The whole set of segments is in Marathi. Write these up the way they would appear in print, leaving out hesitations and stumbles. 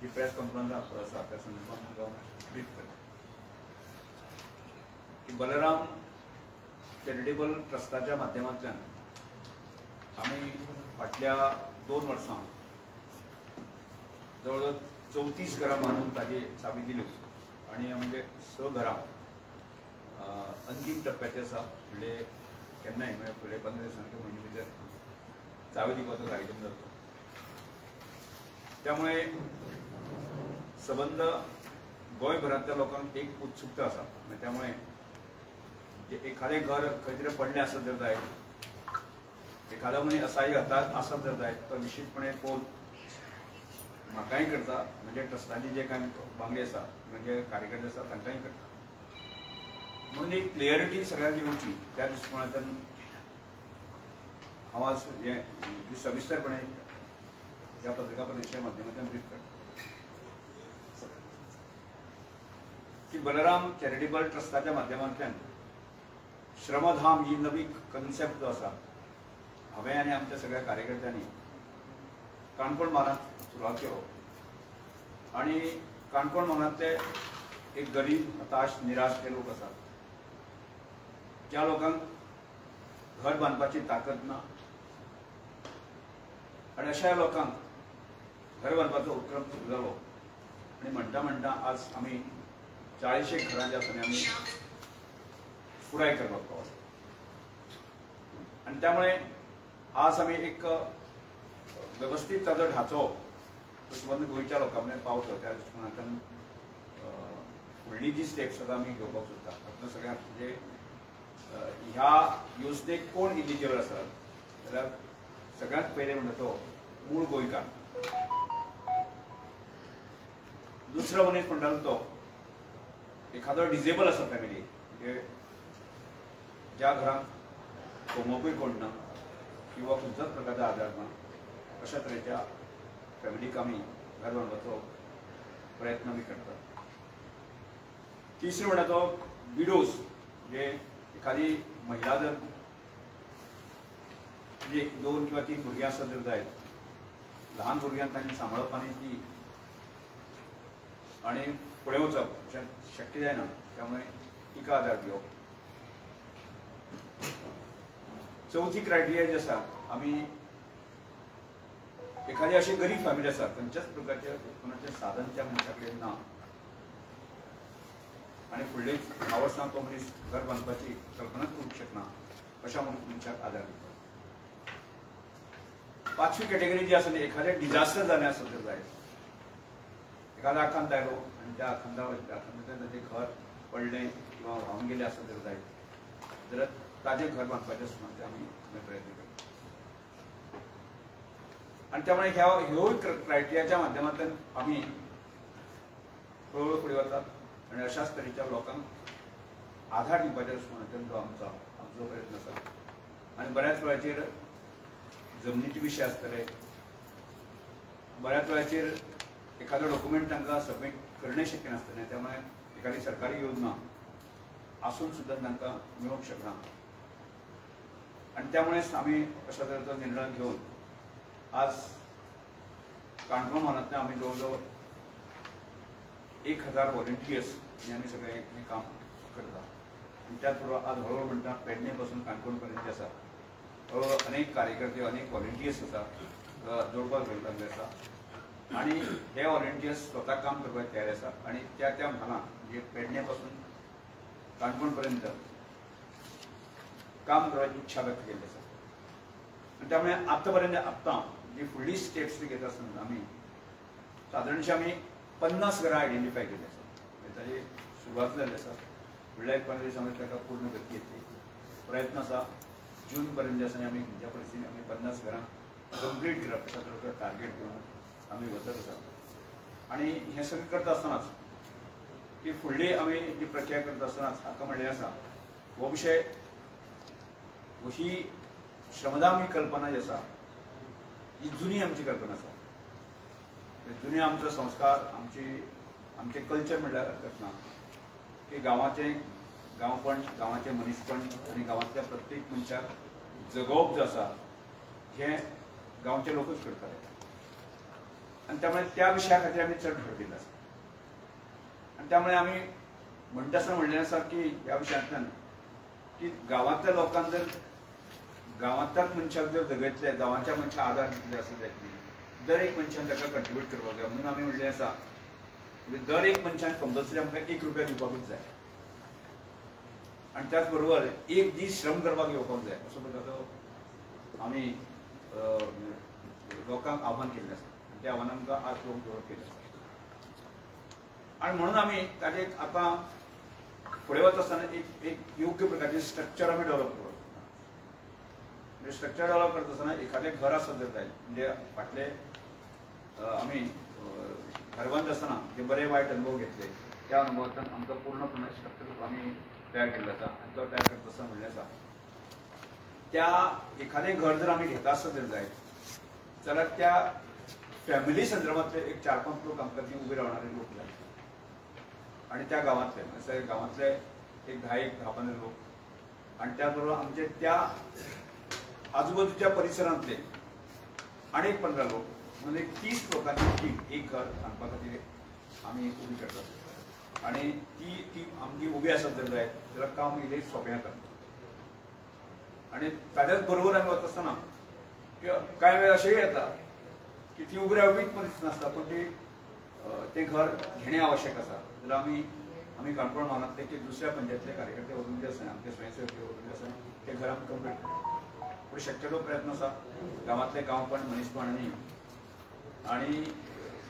जी प्रेस कॉन्फरन्स आसा त्या संदर्भात हांव ब्रीफ करता की बलराम चॅरिटेबल ट्रस्टाच्या माध्यमांतल्यान आमी फाटल्या 2 वर्सां जवळ 34 घरां बांदून ताजी चावी दिल्यो आनी आमगे 6 घरां अंतीम टप्प्याचेर आसा म्हणजे केन्नाय म्हणजे फुडले 15 दिसांनी म्हयने भितर चावी दिवपाचो कार्यक्रम जातलो. त्यामुळे सबंद गोंयभरांतल्या लोकांक एक उत्सुकता आसा. त्यामुळे एखादें घर खंय तरी पडलें आसत जर जायत, एखादो मनीस असाय हातांत आसत जर जायत तो निश्चितपणे फोन म्हाकाय करता, म्हणजे ट्रस्टाचे जे कांय बांगडे आसा म्हणजे कार्यकर्ते आसा तांकांय करता. म्हणून एक क्लियरिटी सगळ्यांक येवची त्या दृश्टिकोनांतल्यान हांव आज हें सविस्तरपणे ह्या पत्रकार परिशदेच्या माध्यमांतल्यान ब्रीफ करता की बलराम चॅरिटेबल ट्रस्टाच्या माध्यमांतल्यान श्रमधाम ही नवी कन्सेप्ट जो आसा हांवें आनी आमच्या सगळ्या कार्यकर्त्यांनी काणकोण म्हालांत सुरवात केलो. आनी काणकोण म्हालांतले एक गरीब हताश निराश लोक आसात ज्या लोकांक घर बांदपाची ताकद ना आनी अशा लोकांक घर बांदपाचो उपक्रम सुरू जालो आनी म्हणटा म्हणटा आज आमी 40 घरां जे आसा आमी पुराय करपाक पावले. आनी त्यामुळे आज आमी एक व्यवस्थीत ताजो ढाचो संबंद गोंयच्या लोकां पर्यंत पावतो. त्या दृश्टिकोनांतल्यान फुडली जी स्टेप्स आसा आमी घेवपाक सोदता. आपल्या सगळ्यांक म्हणजे ह्या योजनेक कोण इलिजिबल आसा जाल्यार सगळ्यांत पयलें म्हणटा तो मूळ गोंयकार. दुसरो मनीस म्हणटालो तो एखादो डिजेबल आसा फॅमिली म्हणजे ज्या घरांक कमोवपूय कोण ना किंवा खंयच्याच प्रकारचा आजार ना अशा तरेच्या फॅमिलीक आमी घर बांदपाचो प्रयत्न आमी करता. तिसरो म्हणटा तो विडोज म्हणजे एखादी महिला जर म्हणजे 2 किंवा 3 भुरगीं आसत जर जायत, ल्हान भुरग्यांक तांणी सांबाळप आनी ती आनी फुडें वचप शक्य जायना. त्यामुळे तिका आदार दिवप. चौथी क्रायटेरिया जी आसा आमी एखादी अशी गरीब फॅमिली आसा खंयच्याच प्रकारचे कोणाचें साधन त्या मनशा कडेन ना आनी फुडले 10 वर्सां तो मनीस घर बांदपाची कल्पनाच करूंक शकना अशा मनशाक आदार दिवप. 5वी कॅटेगरी जी आसा एखादें डिजास्टर जालें आसत जर जायत, एखादो आखांत आयलो आनी त्या आखांतांतल्यान ताचें घर पडलें किंवा व्हांवन गेलें आसत जर जायत जाल्यार ताजें घर बांदपाचें सुमार आमी प्रयत्न करता. आनी त्यामुळे ह्यो क्रायटेरियाच्या माध्यमांतल्यान आमी हळूहळू फुडें वतात आनी अशाच तरेच्या लोकांक आधार दिवपाच्या दृश्टिकोनांतल्यान जो आमचो प्रयत्न आसा. आनी बऱ्याच वेळाचेर जमनीचे विशय आसतले, बऱ्याच वेळाचेर एखादो डॉक्युमेंट तांकां सबमीट करणें शक्य नासतलें. त्यामुळे एखादी सरकारी योजना आसून सुद्दां तांकां मेळूंक शकना. आनी त्यामुळेच आमी अशा तरेचो निर्णय घेवन आज काणकोण म्हालांतल्यान आमी जवळ जवळ 1000 व्हॉलंटियर्स आमी सगळे हें काम करता. आनी त्याच बरोबर आज हळूहळू म्हणटा पेडणे पासून काणकोण पर्यंत जे आसा हळूहळू अनेक कार्यकर्ते अनेक व्हॉलंटियर्स आसा जोडपाक लागले आसा. आनी हे व्हॉलंटियर्स स्वता काम करपाक तयार आसा आनी त्या त्या म्हालांत म्हणजे पेडणे पासून काणकोण पर्यंत काम करपाची इच्छा व्यक्त केल्ली आसा. आनी त्यामुळे आतां पर्यंत जी फुडली स्टेप्स घेता आसतना आमी सादारणशी आमी 50 घरां आयडेंटिफाय केल्ली आसा. ताची सुरवात जाल्ली आसा. फुडल्या 15 दिसांनी ताका पूर्ण गती येतली. प्रयत्न आसा जून पर्यंत जे आसा आमी खंयच्या परिस्थितीन आमी 50 घरां कंप्लीट करप अशा तरेचो टार्गेट घेवन आमी वचत आसा. आनी हें सगळें करता आसतनाच की फुडली आमी जी प्रक्रिया करता आसतनाच हाका म्हणलें आसा हो विशय ही श्रमधाम ही कल्पना जी आसा ही जुनी आमची कल्पना आसा. जुने आमचो संस्कार आमचे कल्चर म्हणल्यार हरकत ना की गांवाचें गांवपण गांवाचें मनीसपण आनी गांवांतल्या प्रत्येक मनशाक जगोवप जो आसा हें गांवचे लोकूच करताले. आणि त्यामुळे त्या विशया खातीर आमी चड भर दिला आसा. आणि त्यामुळे आमी म्हणटा आसतना म्हणलें आसा की ह्या विशयांतल्यान की गांवांतल्या लोकांक जर गांवांतल्याच मनशाक जर जगयतले, गांवांच्या मनशाक आदार दितले आसत जायतली, दर एक मनशान ताका कंट्रिब्यूट करपाक जाय. म्हणून आमी म्हणलें आसा म्हणजे दर एक मनशान कंपल्सरी आमकां ₹1 दिवपाकूच जाय. आणि त्याच बरोबर एक दीस श्रम करपाक येवपाक जाय असो प्रकारचो आमी लोकांक आव्हान केल्लें आसा. आणि त्या आव्हानाक आमकां आज लोक जवळ केले आसा. आणि म्हणून आमी ताजे आतां फुडें वता आसतना एक योग्य प्रकारचे स्ट्रक्चर आमी डेव्हलप करप. म्हणजे स्ट्रक्चर डेव्हलप करता आसतना एखादें घर आसत जर जाय म्हणजे फाटले आमी घर बांदता आसतना जे बरे वायट अनुभव घेतले त्या अनुभवांतल्यान आमकां पूर्णपणे स्ट्रक्चर आमी तयार केल्लो आसा. आनी तो तयार करता आसतना म्हणलें आसा त्या एखादें घर जर आमी घेता आसत जर जाय जाल्यार त्या फॅमिली संदर्भांतले एक 4-5 लोक आमकां ती उबे रावणारे लोक जाय. आणि त्या गांवांतले एक 10-15 लोक आणि त्याच बरोबर आमचे त्या आजूबाजूच्या परिसरांतले आनीक 15 लोक म्हणजे 30 लोकांची टीम एक घर बांदपा खातीर आमी उबी करतात. आणि ती टीम आमची उबी आसत जर जाय जाल्यार काम इल्लें सोंपें जाता. आणि ताच्याच बरोबर आमी वता आसतना कांय वेळ अशेंय येता की ती उबी रावपीच परिस्थिती नासता पूण ते घर घेणे आवश्यक आसा जाल्यार आमी काणकोण म्हालांतले की दुसऱ्या पंचायतीतले कार्यकर्ते वचून जे आसा आमचे स्वयंसेवक वचून जे आसा ते घर आमी कंप्लीट करता. पूण शक्यतो प्रयत्न आसा गांवांतले गांवपण मनीसपणांनी आणि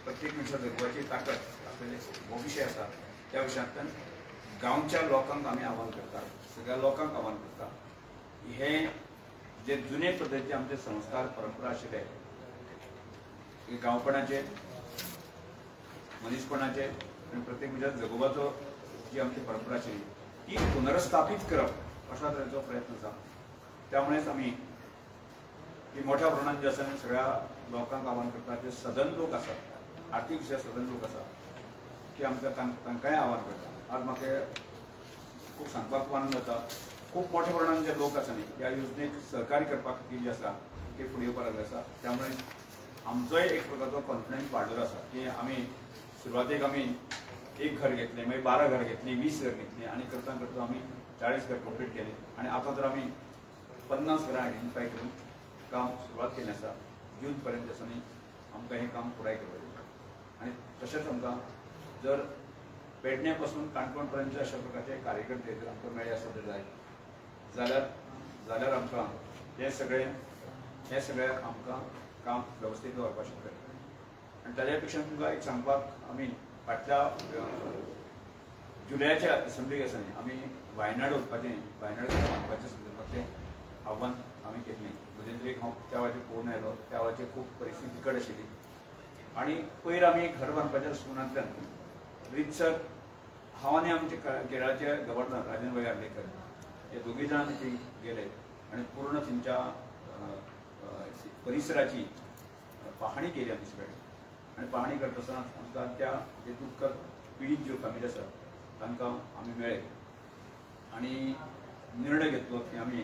प्रत्येक मनशा जगपाची ताकद आसलेले हो विशय आसा त्या विशयांतल्यान गांवच्या लोकांक आमी आव्हान करता, सगळ्या लोकांक आव्हान करता हे जे जुने पद्दतीचे आमचे संस्कार परंपरा आशिल्ले गांवपणाचे मनीसपणाचे आणि प्रत्येक मनशाक जगोवपाचो जी आमची परंपरा आशिल्ली ती पुनर्स्थापीत करप अशा तरेचो प्रयत्न आसा. त्यामुळेच आमी की मोठ्या प्रमाणात जे आसा सगळ्या लोकांक आव्हान करता जे सदन लोक आसात आर्थीक जे सदन लोक आसात की आमकां तांकांय आव्हान करता. आज म्हाका खूब सांगपाक आनंद जाता खूब मोठ्या प्रमाणात जे लोक आसा न्ही ह्या योजनेक सहकार्य करपा खातीर जे आसा ते फुडें येवपाक लागले आसा. त्यामुळे आमचोय एक प्रकारचो कॉन्फिडन्स वाडलेलो आसा की आमी सुरवातेक आमी एक घर घेतलें मागीर 12 घर घेतलीं 20 घर घेतलीं आणि करता करता आमी 40 घर कंप्लीट केले. आणि आता तर आमी 50 घरां आयडेंटिफाय करून काम सुरवात केलें आसा. जून पर्यंत आसा न्ही आमकां हें काम पुराय करपाचें. आणि तशेंच आमकां जर पेडण्या पासून काणकोण पर्यंत अशा प्रकारचे कार्यकर्ते जर आमकां मेळ्ळे आसत जाल्यार जाल्यार आमकां हे सगळे आमकां काम वेवस्थीत दवरपाक शकता. आणि ताच्या पेक्षा तुमकां एक सांगपाक आमी फाटल्या जुलयाच्या असेंब्लीक आसा न्ही आमी वायनाड बांदपाचे संदर्भांतलें आव्हान आमी केल्लें. मध्यंतरी हांव त्या वेळाचेर पळोवन आयलो त्या वेळाचेर खूब परिस्थिती बिकट आशिल्ली आणि पयर आमी घर बांदपाच्या दृश्टिकोनांतल्यान रितसर हांव आनी आमचे केरळाचे गव्हर्नर राजन भाई आर्लेकर हे दोगी जाण थंय गेले आणि पूर्ण थंयच्या परिसराची पाहणी केली आमी सगळें. आणि पाहणी करता आसतना आमकां त्या जे दुख्खद पिडीत ज्यो फॅमिली आसा तांकां आमी मेळ्ळे आणि निर्णय घेतलो की आमी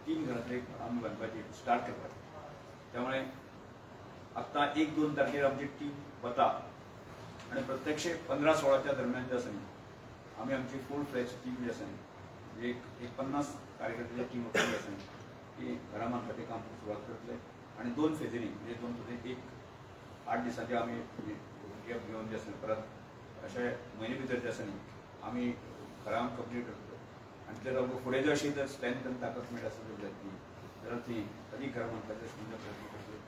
3 घरांतले आमी बांदपाची स्टार्ट करपाची. त्यामुळे आत्तां 1-2 तारखेर आमची टीम वता आणि प्रत्यक्ष 15-16च्या दरम्यान जे आसा न्ही आमी आमची फूल फ्लॅज टीम जी आसा न्ही एक 50 कार्यकर्त्याची टीम वचून आसा न्ही ती घरां बांदपाचें काम सुरवात करतले. आणि 2 फेजींनी म्हणजे 2 फेजीन एक 8 दिसांचे आमी गॅप घेवन जे आसा परत अशे म्हयने भितर जे आसा न्ही आमी घरां कंप्लीट करतले. आणि जर आमकां फुडें जर अशी जर स्ट्रेंथ आनी ताकद मेळटा आसत जायत न्ही जाल्यार ती अदीक घरां बांदपाचे प्रयत्न करतले.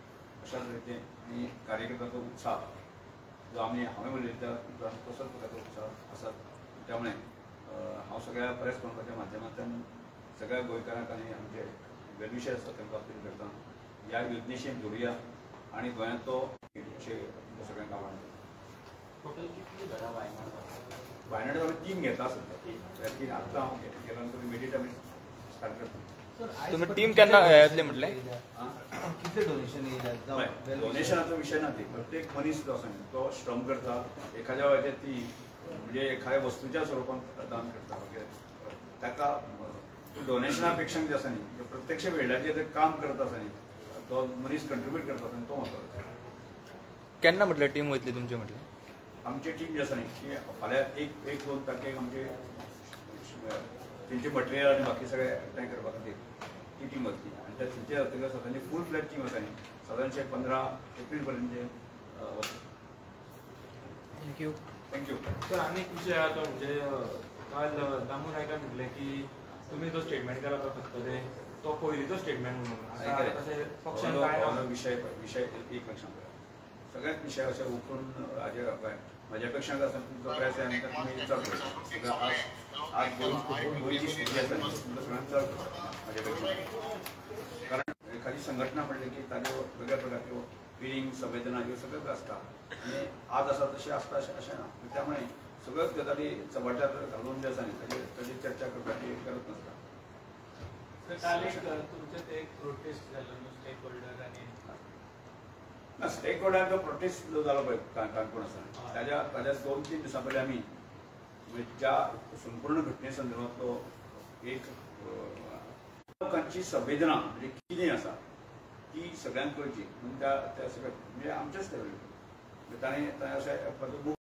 अशा तरेचे आनी कार्यकर्त्याचो उत्साह जो आमी हांवें उलयता तसोच प्रकारचो उत्साह आसा. त्यामुळे हांव सगळ्या प्रेस कॉन्फरन्साच्या माध्यमांतल्यान सगळ्या गोंयकारांक आनी आमचे वेलविशर आसा तांकां अपील करता ह्या योजनेशी जोडुया आणि गोंयांतलो अशें सगळ्यांक आव्हान करता. वायनाड आमी 3 घेता सध्या आतां हांव गेल्या नंतर इमिडिएट आमी स्टार्ट करता. तुम्ही टीम केन्ना येतले म्हटले कितले डोनेशन येयला? डोनेशनाचो विशय ना. ती प्रत्येक मनीस जो आसा तो श्रम करता एखाद्या वेळाचेर ती म्हणजे एखाद्या वस्तूच्या स्वरुपान दान करता वगैरे ताका डोनेशना पेक्षा जे आसा न्ही प्रत्यक्ष वेळाचेर काम करता आसा न्ही तो मनीस कंट्रिब्यूट करता आसा तो महत्वाचो. केन्ना म्हटल्यार टीम वयतली तुमची म्हटल्यार? आमची टीम जी आसा न्ही ती फाल्यां एक दोन तारखेक आमचे तेंचे मटेरियल आनी बाकी सगळे एकठांय करपा खातीर ती टीम वतली आनी तेंचे जातकीर सदांची फूल फ्लॅट टीम आसा न्ही सादारणशे 15 एप्रील पर्यंत वतली. थँक्यू. थँक्यू. सर आनी एक विशय आहा तो म्हणजे काल दामू नायकान म्हटलें की तुमी जो स्टेटमेंट केला तो खतखते तो पयलींचो स्टेटमेंट म्हणून तशें पक्षान काय विशय एक लक्षात घाला. सगळ्यात विशय अशें उखलून हाजे म्हाज्या पेक्षा तुमचो प्रेस आहे तुमी चड आज गोंयची स्थिती आसा तुमकां सगळ्यांत चड म्हाज्या पेक्षा. कारण एखादी संघटना म्हणली की ताज्यो वेगळ्या प्रकारच्यो फिलिंग संवेदना ह्यो सगळ्योच आसता आनी आज आसा तशी आसता अशें ना. त्यामुळे सगळ्योच गजाली चबाट्यार घालून जे आसा न्ही ताजी चर्चा करपाची गरज नसता. काल एक तुमचें ते एक प्रोटेस्ट जालो न्हू स्टेक होल्डर आनी ना स्टेक होल्डरांचो प्रोटेस्ट जो जालो पळय काणकोण आसा ताज्या 2-3 दिसां पयलीं आमी ज्या संपूर्ण घटने संदर्भांतलो एक लोकांची संवेदना म्हणजे कितें आसा ती सगळ्यांक कळची म्हणून त्या सगळ्या म्हणजे आमचेच ताणें अशें